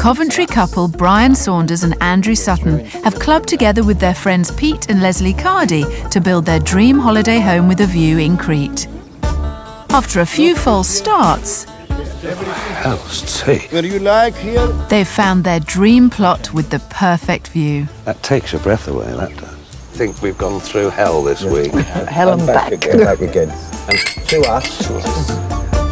Coventry couple Brian Saunders and Andrew Sutton have clubbed together with their friends Pete and Lesley Cardy to build their dream holiday home with a view in Crete. After a few false starts, What do you like here? they've found their dream plot with the perfect view. That takes your breath away, that does. I think we've gone through hell this week. Hell and back. Back again. And To us.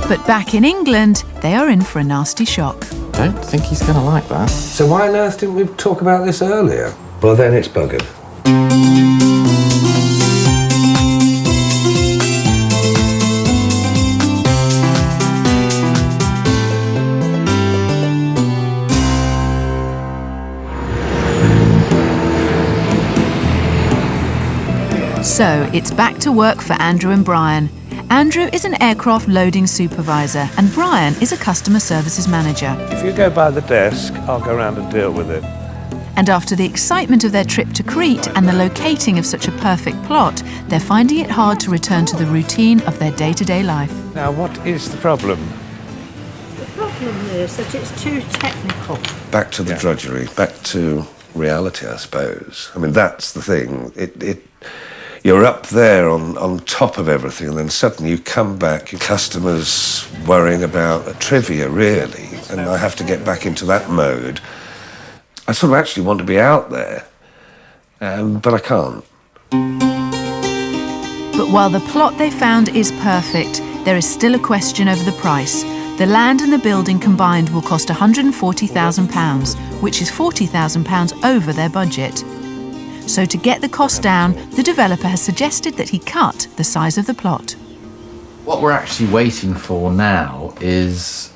But back in England, they are in for a nasty shock. Don't think he's going to like that. so why on earth didn't we talk about this earlier? Well, then it's buggered. So it's back to work for Andrew and Brian. Andrew is an aircraft loading supervisor and Brian is a customer services manager. If you go by the desk, I'll go round and deal with it. And after the excitement of their trip to Crete and the locating of such a perfect plot, they're finding it hard to return to the routine of their day-to-day life. Now, what is the problem? The problem is that it's too technical. Back to the drudgery, back to reality, I suppose. I mean, that's the thing. You're up there on top of everything, and then suddenly you come back, your customers worrying about trivia, really, and I have to get back into that mode. I sort of actually want to be out there, but I can't. But while the plot they found is perfect, there is still a question over the price. The land and the building combined will cost £140,000, which is £40,000 over their budget. So to get the cost down, the developer has suggested that he cut the size of the plot. What we're actually waiting for now is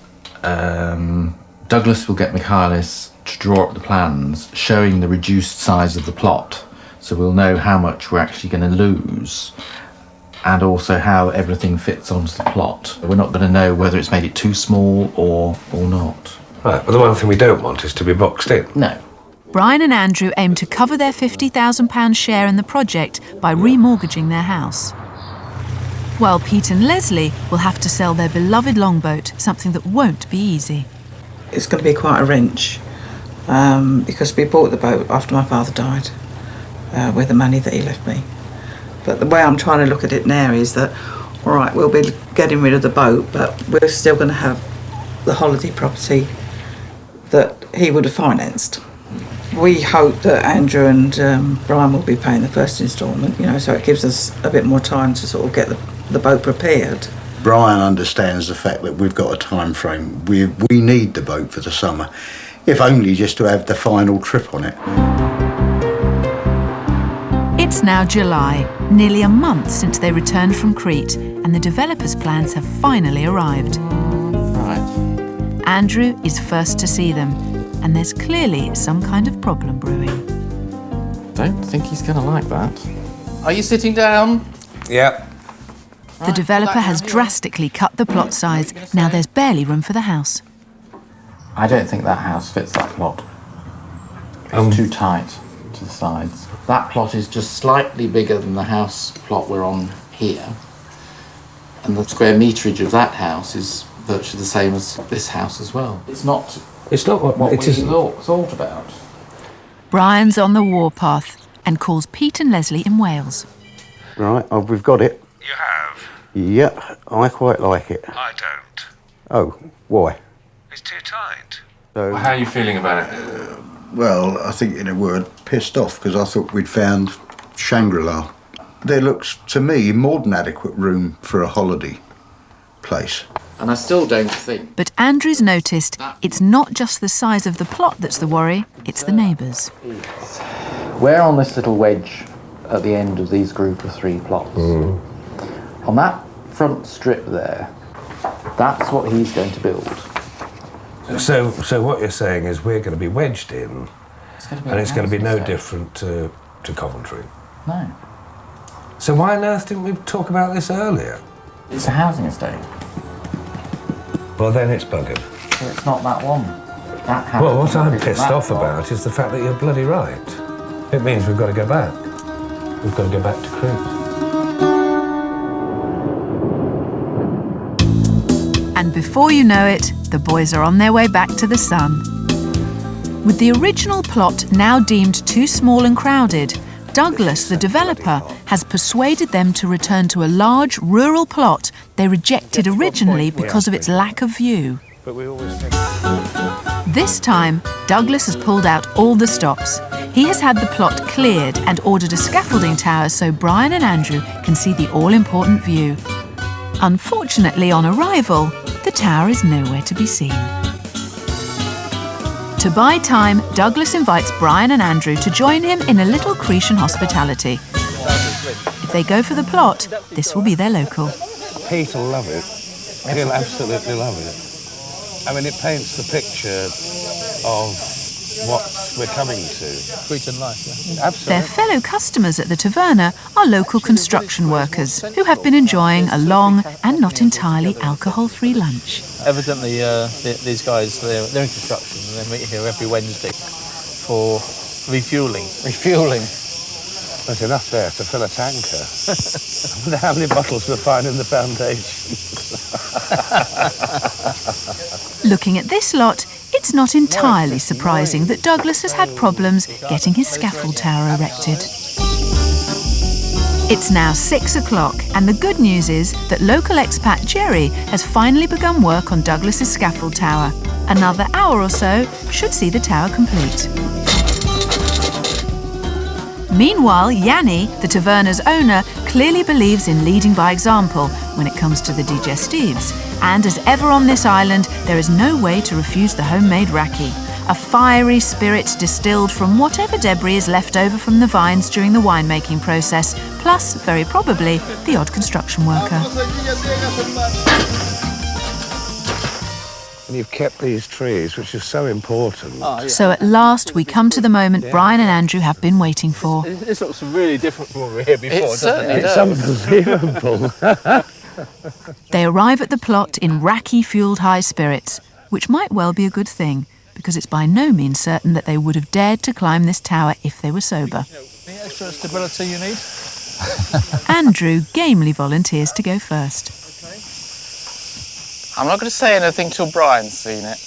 Douglas will get Michaelis to draw up the plans showing the reduced size of the plot. So we'll know how much we're actually going to lose and also how everything fits onto the plot. We're not going to know whether it's made it too small or not. Right, but the one thing we don't want is to be boxed in. No. Brian and Andrew aim to cover their £50,000 share in the project by remortgaging their house. While Pete and Lesley will have to sell their beloved longboat, something that won't be easy. It's going to be quite a wrench because we bought the boat after my father died with the money that he left me. But the way I'm trying to look at it now is that, all right, we'll be getting rid of the boat, but we're still going to have the holiday property that he would have financed. We hope that Andrew and Brian will be paying the first instalment, so it gives us a bit more time to sort of get the boat prepared. Brian understands the fact that we've got a time frame. We need the boat for the summer, if only just to have the final trip on it. It's now July, nearly a month since they returned from Crete, and the developer's plans have finally arrived. Right. Andrew is first to see them, and there's clearly some kind of problem brewing. Don't think he's going to like that. Are you sitting down? Yeah. The developer has drastically cut the plot size. Now there's barely room for the house. I don't think that house fits that plot. It's too tight to the sides. That plot is just slightly bigger than the house plot we're on here. And the square meterage of that house is virtually the same as this house as well. It's not what we thought about. Brian's on the warpath and calls Pete and Lesley in Wales. Right, we've got it. You have? Yep, I quite like it. I don't. Oh, why? It's too tight. So, How are you feeling about it? well, I think in a word, pissed off, because I thought we'd found Shangri-La. There looks, to me, more than adequate room for a holiday place. And I still don't think... But Andrew's noticed it's not just the size of the plot that's the worry, it's the neighbours. We're on this little wedge at the end of these group of 3 plots. On that front strip there, that's what he's going to build. So what you're saying is we're going to be wedged in, and it's going to be no different to Coventry. No. So why on earth didn't we talk about this earlier? It's a housing estate. Well, then it's buggered. So it's not that one. That house. Well, what I'm is pissed that off one. about is the fact that you're bloody right. It means we've got to go back. We've got to go back to Crete. And before you know it, the boys are on their way back to the sun. With the original plot now deemed too small and crowded, Douglas, the developer, has persuaded them to return to a large rural plot they rejected originally because of its lack of view. But we always think... This time, Douglas has pulled out all the stops. He has had the plot cleared and ordered a scaffolding tower so Brian and Andrew can see the all-important view. Unfortunately, on arrival, the tower is nowhere to be seen. To buy time, Douglas invites Brian and Andrew to join him in a little Cretan hospitality. If they go for the plot, this will be their local. Pete will love it. He'll absolutely love it. I mean, it paints the picture of what we're coming to. Cretan life, yeah. Absolutely. Their fellow customers at the taverna are local construction workers who have been enjoying a long and not entirely alcohol-free lunch. Evidently, these guys, they're in construction and they meet here every Wednesday for refuelling. Refuelling. There's enough there to fill a tanker. I wonder how many bottles we'll find in the foundation. Looking at this lot, it's not entirely surprising that Douglas has had problems getting his scaffold tower erected. It's now 6 o'clock, and the good news is that local expat Jerry has finally begun work on Douglas's scaffold tower. Another hour or so should see the tower complete. Meanwhile, Yanni, the taverna's owner, clearly believes in leading by example when it comes to the digestives. And as ever on this island, there is no way to refuse the homemade raki, a fiery spirit distilled from whatever debris is left over from the vines during the winemaking process, plus, very probably, the odd construction worker. And you've kept these trees, which is so important. Oh, yeah. So at last we come to the moment Brian and Andrew have been waiting for. This looks really different from what we were here before, doesn't it? It's unbelievable. They arrive at the plot in raki-fueled high spirits, which might well be a good thing, because it's by no means certain that they would have dared to climb this tower if they were sober. Any extra stability you need? Andrew gamely volunteers to go first. I'm not going to say anything till Brian's seen it.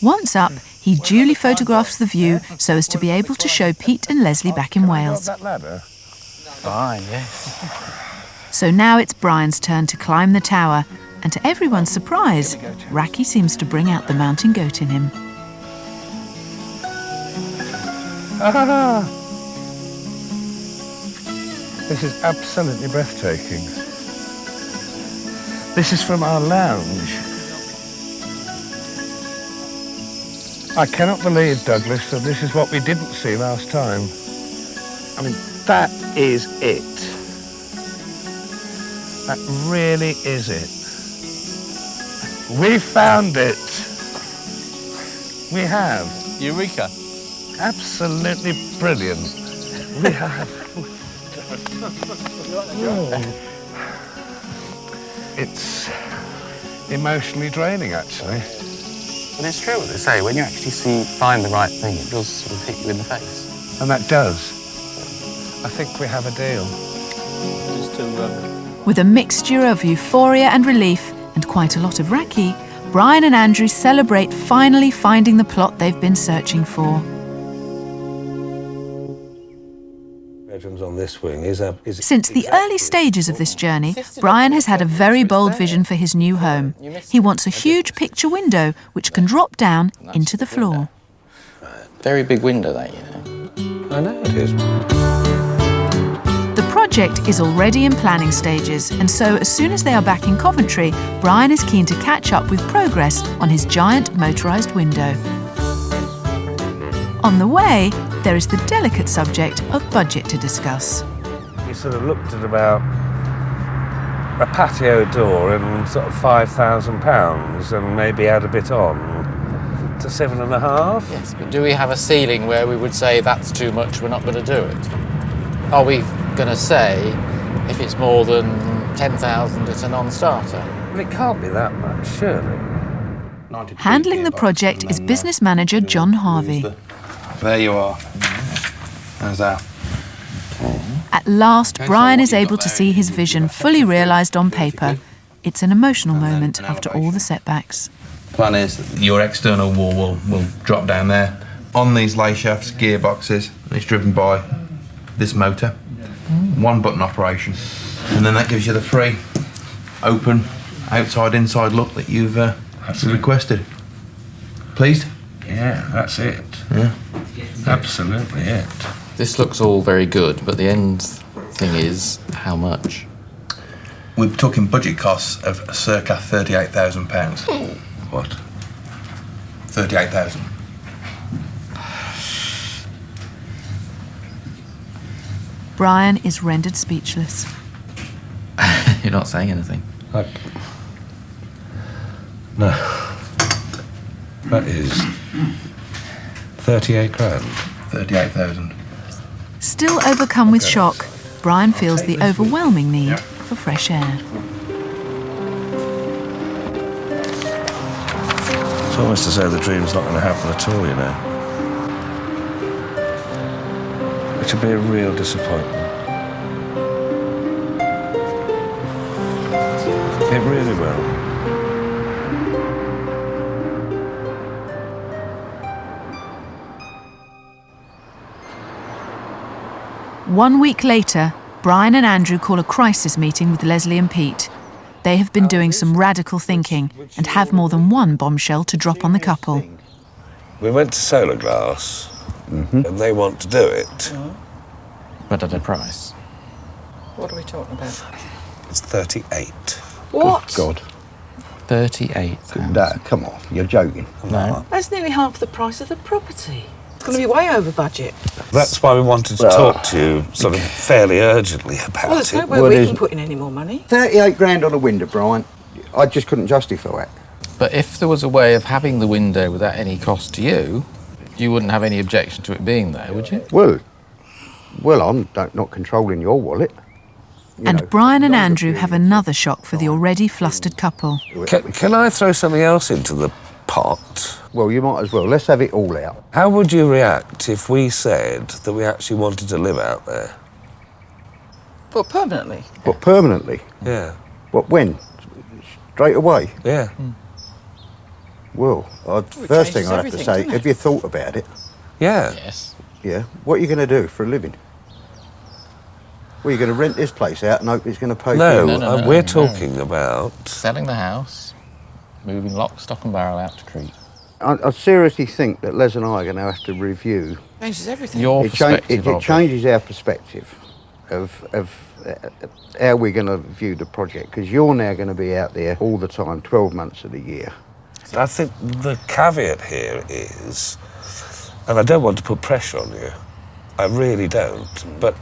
Once up, he duly photographs the view so as to be able to show Pete and Lesley back in Wales. That ladder. Fine, yes. So now it's Brian's turn to climb the tower, and to everyone's surprise, Raki seems to bring out the mountain goat in him. Ah! This is absolutely breathtaking. This is from our lounge. I cannot believe, Douglas, that this is what we didn't see last time. I mean, that is it. That really is it. We found it. We have. Eureka. Absolutely brilliant. We have. It's emotionally draining, actually. But it's true what they say. When you actually find the right thing, it does sort of hit you in the face. And that does. I think we have a deal. Just to, With a mixture of euphoria and relief, and quite a lot of raki, Brian and Andrew celebrate finally finding the plot they've been searching for. Bedrooms on this wing is Since the early stages of this journey, Brian has had a very bold vision for his new home. He wants a huge picture window which can drop down into the floor. Very big window, that, you know. I know it is. The project is already in planning stages, and so as soon as they are back in Coventry, Brian is keen to catch up with progress on his giant motorised window. On the way, there is the delicate subject of budget to discuss. We sort of looked at about a patio door and sort of £5,000 and maybe add a bit on to 7.5. Yes, but do we have a ceiling where we would say that's too much, we're not going to do it? Are we going to say if it's more than 10,000 it's a non-starter? Well, it can't be that much, surely. Handling the project is business manager John Harvey. There you are. How's that? At last, Brian is able to see his vision fully realised on paper. It's an emotional moment after all the setbacks. Plan is that your external wall will drop down there. On these lay shafts, gearboxes, it's driven by this motor. One button operation. And then that gives you the free, open, outside, inside look that you've requested. Pleased? Yeah, that's it. Yeah. Absolutely it. This looks all very good, but the end thing is how much? We're talking budget costs of circa £38,000. What? 38,000. Brian is rendered speechless. You're not saying anything. No. That is 38 grand. 38,000. Still overcome with shock, Brian feels the overwhelming need for fresh air. It's almost as though the dream's not going to happen at all, you know. Which would be a real disappointment. It really will. One week later, Brian and Andrew call a crisis meeting with Lesley and Pete. They have been doing some radical thinking and have more than one bombshell to drop on the couple. We went to Solar Glass, and they want to do it. But at a price. What are we talking about? It's 38. What? God. 38,000. No, come on, you're joking. No. That's nearly half the price of the property. It's going to be way over budget. That's why we wanted to talk to you sort of fairly urgently about Well, there's no it. way we can put in any more money. 38 grand on a window, Brian. I just couldn't justify it. But if there was a way of having the window without any cost to you, you wouldn't have any objection to it being there, would you? Well, I'm not controlling your wallet. And Brian and Andrew have another shock for the already flustered couple. Can I throw something else into the pot? Well, you might as well. Let's have it all out. How would you react if we said that we actually wanted to live out there? What, permanently? What, permanently? Yeah. What, when? Straight away? Yeah. Well, first thing I have to say, have you thought about it? Yeah. Yes. Yeah. What are you going to do for a living? Well, you're going to rent this place out and hope it's going to pay for you? No, we're talking about... Selling the house, moving lock, stock and barrel out to Crete. I seriously think that Les and I are going to have to review... Changes everything. Your perspective it changes our perspective of how we're going to view the project, because you're now going to be out there all the time, 12 months of the year. I think the caveat here is, and I don't want to put pressure on you, I really don't, but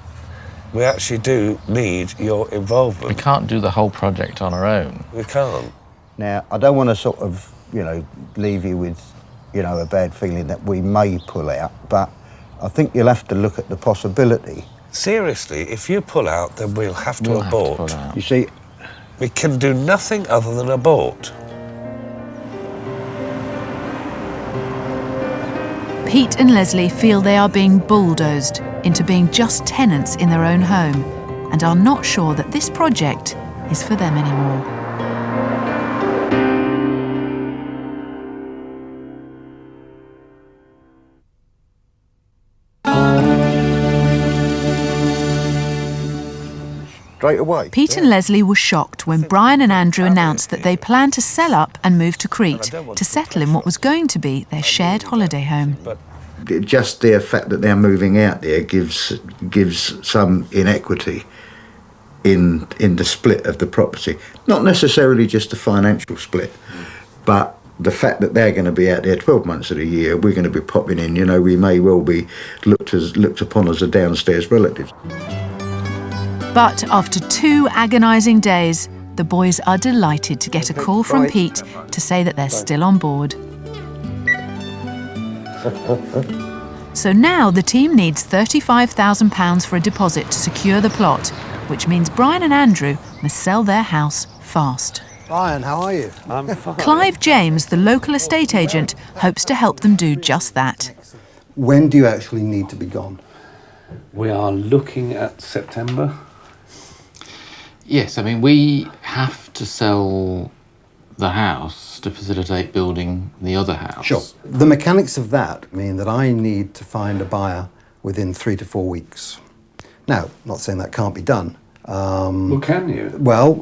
we actually do need your involvement. We can't do the whole project on our own. We can't. Now, I don't want to sort of, leave you with, a bad feeling that we may pull out, but I think you'll have to look at the possibility. Seriously, if you pull out, then we'll have to abort. You see, we can do nothing other than abort. Pete and Lesley feel they are being bulldozed into being just tenants in their own home and are not sure that this project is for them anymore. straight away. Pete and Lesley were shocked when Brian and Andrew announced that they planned to sell up and move to Crete to settle in what was going to be their shared holiday home. Just the fact that they're moving out there gives some inequity in the split of the property. Not necessarily just the financial split, but the fact that they're going to be out there 12 months of the year, we're going to be popping in, we may well be looked upon as a downstairs relative. But after 2 agonising days, the boys are delighted to get a call from Pete to say that they're still on board. So now the team needs £35,000 for a deposit to secure the plot, which means Brian and Andrew must sell their house fast. Brian, how are you? I'm fine. Clive James, the local estate agent, hopes to help them do just that. When do you actually need to be gone? We are looking at September. Yes, I mean, we have to sell the house to facilitate building the other house. Sure. The mechanics of that mean that I need to find a buyer within 3 to 4 weeks. Now, not saying that can't be done. Well, can you? Well,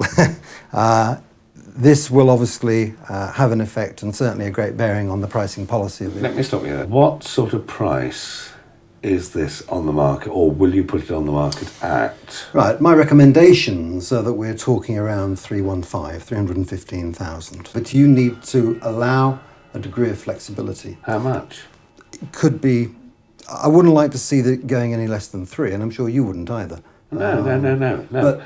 this will obviously have an effect and certainly a great bearing on the pricing policy. Let me stop you there. What sort of price is this on the market, or will you put it on the market at? Right, my recommendations are that we're talking around 315,000. But you need to allow a degree of flexibility. How much? It could be, I wouldn't like to see it going any less than 3, and I'm sure you wouldn't either. No. But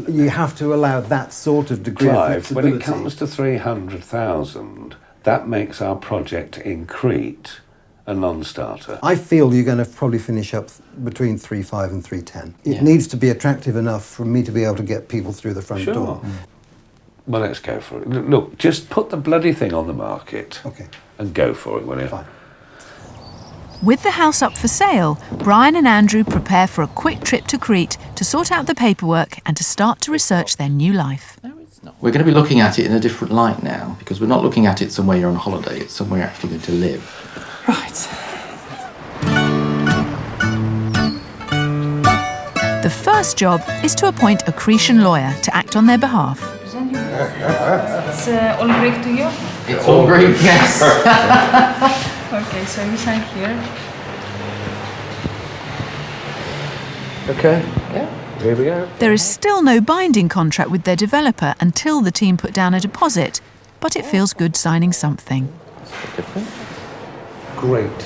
you have to allow that sort of degree of flexibility. When it comes to 300,000, that makes our project in Crete a non-starter. I feel you're going to probably finish up between 3.5 and 3.10. It needs to be attractive enough for me to be able to get people through the front door. Well, let's go for it. Look, just put the bloody thing on the market. Okay. And go for it, will you? Fine. With the house up for sale, Brian and Andrew prepare for a quick trip to Crete to sort out the paperwork and to start to research their new life. We're going to be looking at it in a different light now, because we're not looking at it somewhere you're on holiday, it's somewhere you're actually going to live. Right. The first job is to appoint a Cretan lawyer to act on their behalf. It's all Greek to you? It's all Greek, yes. Okay, so you sign here. Okay. Yeah. Here we go. There is still no binding contract with their developer until the team put down a deposit, but it feels good signing something. Great.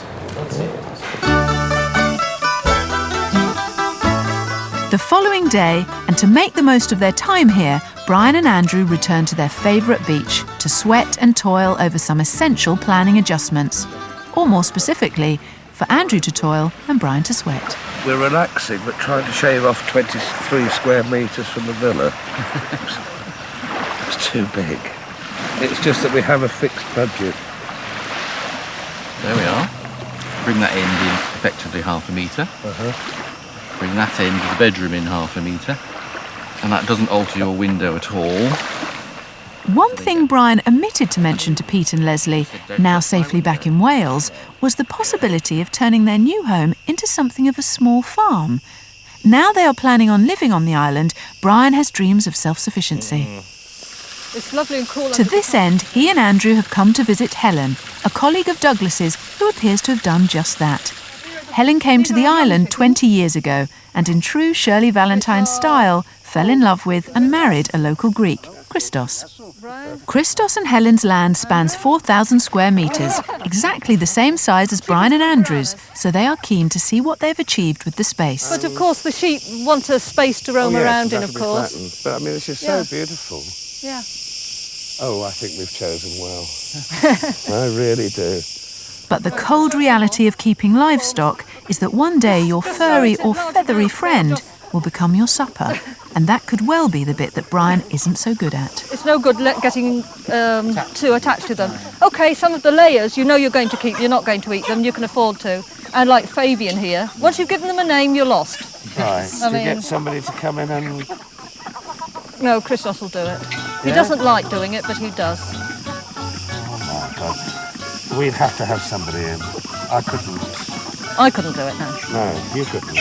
The following day, and to make the most of their time here, Brian and Andrew return to their favourite beach to sweat and toil over some essential planning adjustments. Or more specifically, for Andrew to toil and Brian to sweat. We're relaxing, but trying to shave off 23 square metres from the villa. It's too big. It's just that we have a fixed budget. There we are. Bring that end in effectively 0.5 metre. Bring that end of the bedroom in 0.5 metre. And that doesn't alter your window at all. One thing Brian omitted to mention to Pete and Lesley, now safely back in Wales, was the possibility of turning their new home into something of a small farm. Now they are planning on living on the island, Brian has dreams of self-sufficiency. It's lovely and cool. To this end, he and Andrew have come to visit Helen, a colleague of Douglas's who appears to have done just that. Helen came to the island 20 years ago and in true Shirley Valentine style, fell in love with and married a local Greek, Christos. Christos and Helen's land spans 4,000 square metres, exactly the same size as Brian and Andrew's, so they are keen to see what they've achieved with the space. But of course the sheep want a space to roam around in, of course. Flattened. But I mean, this is so beautiful. Yeah. Oh, I think we've chosen well. I really do. But the cold reality of keeping livestock is that one day your furry or feathery friend will become your supper. And that could well be the bit that Brian isn't so good at. It's no good getting too attached to them. OK, some of the layers you know you're going to keep, you're not going to eat them, you can afford to. And like Fabian here, once you've given them a name, you're lost. Right, get somebody to come in and... No, Christos will do it. He doesn't like doing it, but he does. Oh my God. We'd have to have somebody in. I couldn't do it, no. No, you couldn't.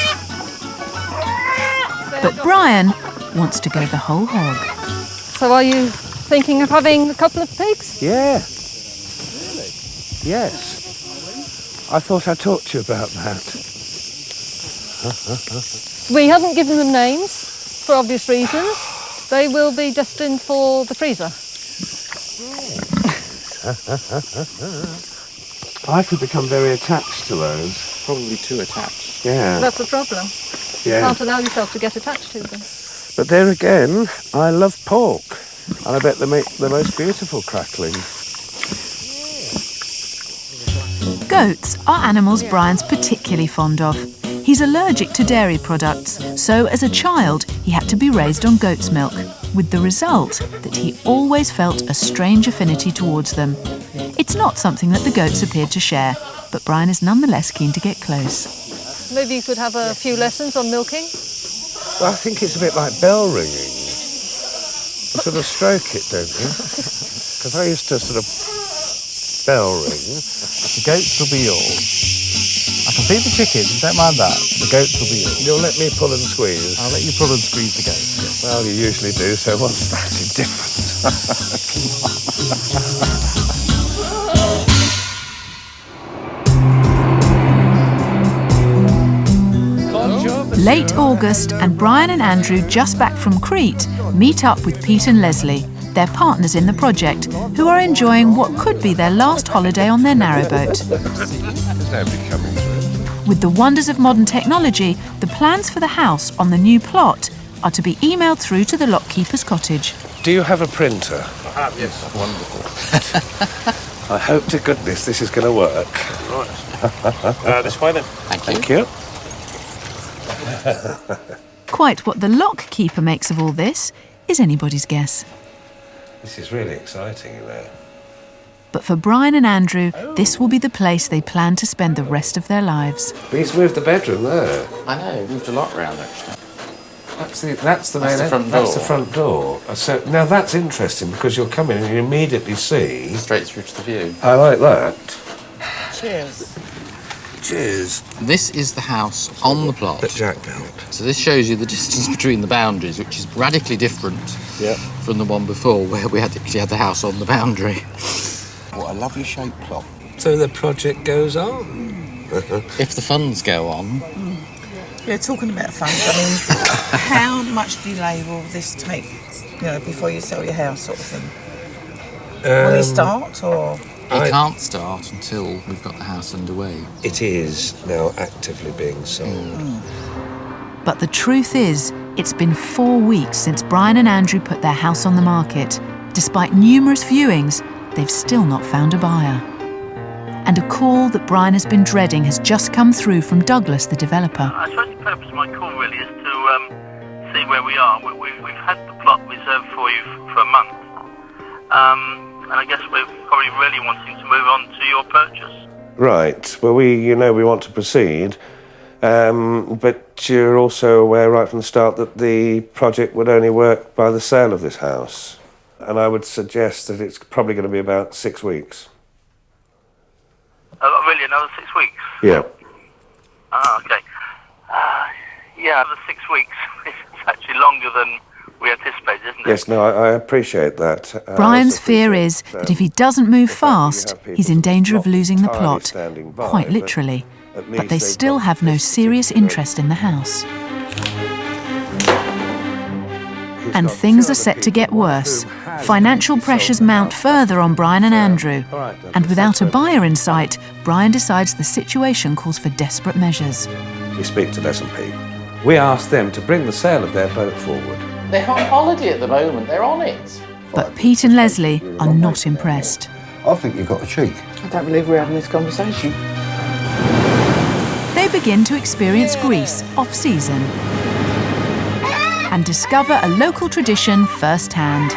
But Brian wants to go the whole hog. So are you thinking of having a couple of pigs? Yeah. Really? Yes. I thought I'd talk to you about that. We haven't given them names, for obvious reasons. They will be destined for the freezer. I could become very attached to those. Probably too attached. Yeah. That's the problem. Yeah. You can't allow yourself to get attached to them. But there again, I love pork. And I bet they make the most beautiful crackling. Goats are animals Brian's particularly fond of. He's allergic to dairy products, so as a child he had to be raised on goat's milk, with the result that he always felt a strange affinity towards them. It's not something that the goats appeared to share, but Brian is nonetheless keen to get close. Maybe you could have a few lessons on milking? Well, I think it's a bit like bell ringing. You sort of stroke it, don't you? because I used to sort of bell ring. The goats will be yours. I can feed the chickens, don't mind that. The goats will be yours. You'll let me pull and squeeze? I'll let you pull and squeeze the goats, yes. Well, you usually do, so what's that different? Late August, and Brian and Andrew, just back from Crete, meet up with Pete and Lesley, their partners in the project, who are enjoying what could be their last holiday on their narrowboat. There's nobody coming through. With the wonders of modern technology, the plans for the house on the new plot are to be emailed through to the lockkeeper's cottage. Do you have a printer? I have, yes. Wonderful. I hope to goodness this is going to work. Right. This way then. Thank you. Quite what the lockkeeper makes of all this is anybody's guess. This is really exciting, you know. But for Brian and Andrew, this will be the place they plan to spend the rest of their lives. But he's moved the bedroom there. I know, moved a lot round actually. That's the front door. So now that's interesting because you'll come in and you immediately see straight through to the view. I like that. Cheers. Cheers. This is the house on the plot That Jack built. So this shows you the distance between the boundaries, which is radically different from the one before, where we actually had the house on the boundary. What a lovely shaped plot. So the project goes on. If the funds go on. Yeah, talking about funds, I mean, how much delay will this take, before you sell your house sort of thing? Will it start, or...? It can't start until we've got the house underway. It is now actively being sold. But the truth is, it's been 4 weeks since Brian and Andrew put their house on the market. Despite numerous viewings, they've still not found a buyer. And a call that Brian has been dreading has just come through from Douglas, the developer. I suppose the purpose of my call really is to see where we are. We've had the plot reserved for you for a month. And I guess we're probably really wanting to move on to your purchase. Right. Well, we want to proceed. But you're also aware right from the start that the project would only work by the sale of this house. And I would suggest that it's probably going to be about 6 weeks. Really, another 6 weeks? Yeah. Okay. Yeah, the 6 weeks. It's actually longer than we anticipated, isn't it? Yes, no, I appreciate that. Brian's fear is that if he doesn't move fast, he's in danger of losing the plot, quite literally. But they still have no serious interest in the house. And things are set to get worse. Financial pressures mount further on Brian and Andrew. And without a buyer in sight, Brian decides the situation calls for desperate measures. We speak to S&P. We ask them to bring the sale of their boat forward. They're on holiday at the moment, they're on it. But Pete and Lesley are not impressed. I think you've got the cheek. I don't believe we're having this conversation. They begin to experience Greece off-season and discover a local tradition firsthand.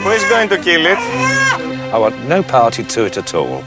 Who is going to kill it? I want no party to it at all.